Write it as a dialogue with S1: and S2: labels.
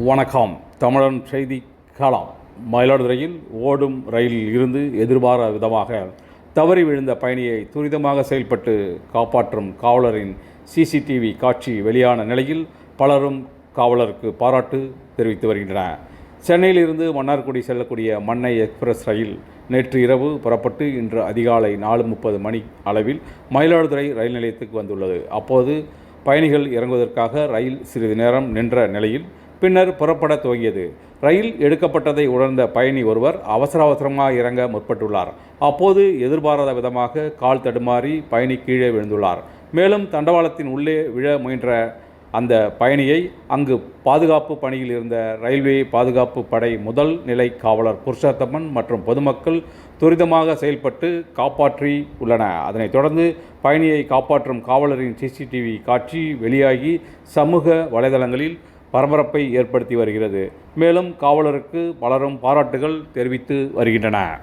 S1: வணக்கம். தமிழன் செய்தி களம். மயிலாடுதுறையில் ஓடும் ரயிலில் இருந்து எதிர்பாராத விதமாக தவறி விழுந்த பயணியை துரிதமாக செயல்பட்டு காப்பாற்றும் காவலரின் சிசிடிவி காட்சி வெளியான நிலையில் பலரும் காவலருக்கு பாராட்டு தெரிவித்து வருகின்றனர். சென்னையிலிருந்து மன்னார்குடி செல்லக்கூடிய மன்னை எக்ஸ்பிரஸ் ரயில் நேற்று இரவு புறப்பட்டு இன்று அதிகாலை 4:30 மணி அளவில் மயிலாடுதுறை ரயில் நிலையத்துக்கு வந்துள்ளது. அப்போது பயணிகள் இறங்குவதற்காக ரயில் சிறிது நேரம் நின்ற நிலையில் பின்னர் புறப்பட துவங்கியது. ரயில் எடுக்கப்பட்டதை உணர்ந்த பயணி ஒருவர் அவசரமாக இறங்க முற்பட்டுள்ளார். அப்போது எதிர்பாராத விதமாக கால் தடுமாறி பயணி கீழே விழுந்துள்ளார். மேலும் தண்டவாளத்தின் உள்ளே விழ முயன்ற அந்த பயணியை அங்கு பாதுகாப்பு பணியில் இருந்த ரயில்வே பாதுகாப்பு படை முதல் நிலை காவலர் புருஷோத்தமன் மற்றும் பொதுமக்கள் துரிதமாக செயல்பட்டு காப்பாற்றி உள்ளனர். அதனைத் தொடர்ந்து பயணியை காப்பாற்றும் காவலரின் சிசிடிவி காட்சி வெளியாகி சமூக வலைதளங்களில் பரபரப்பை ஏற்படுத்தி வருகிறது. மேலும் காவலருக்கு பலரும் பாராட்டுகள் தெரிவித்து வருகின்றனர்.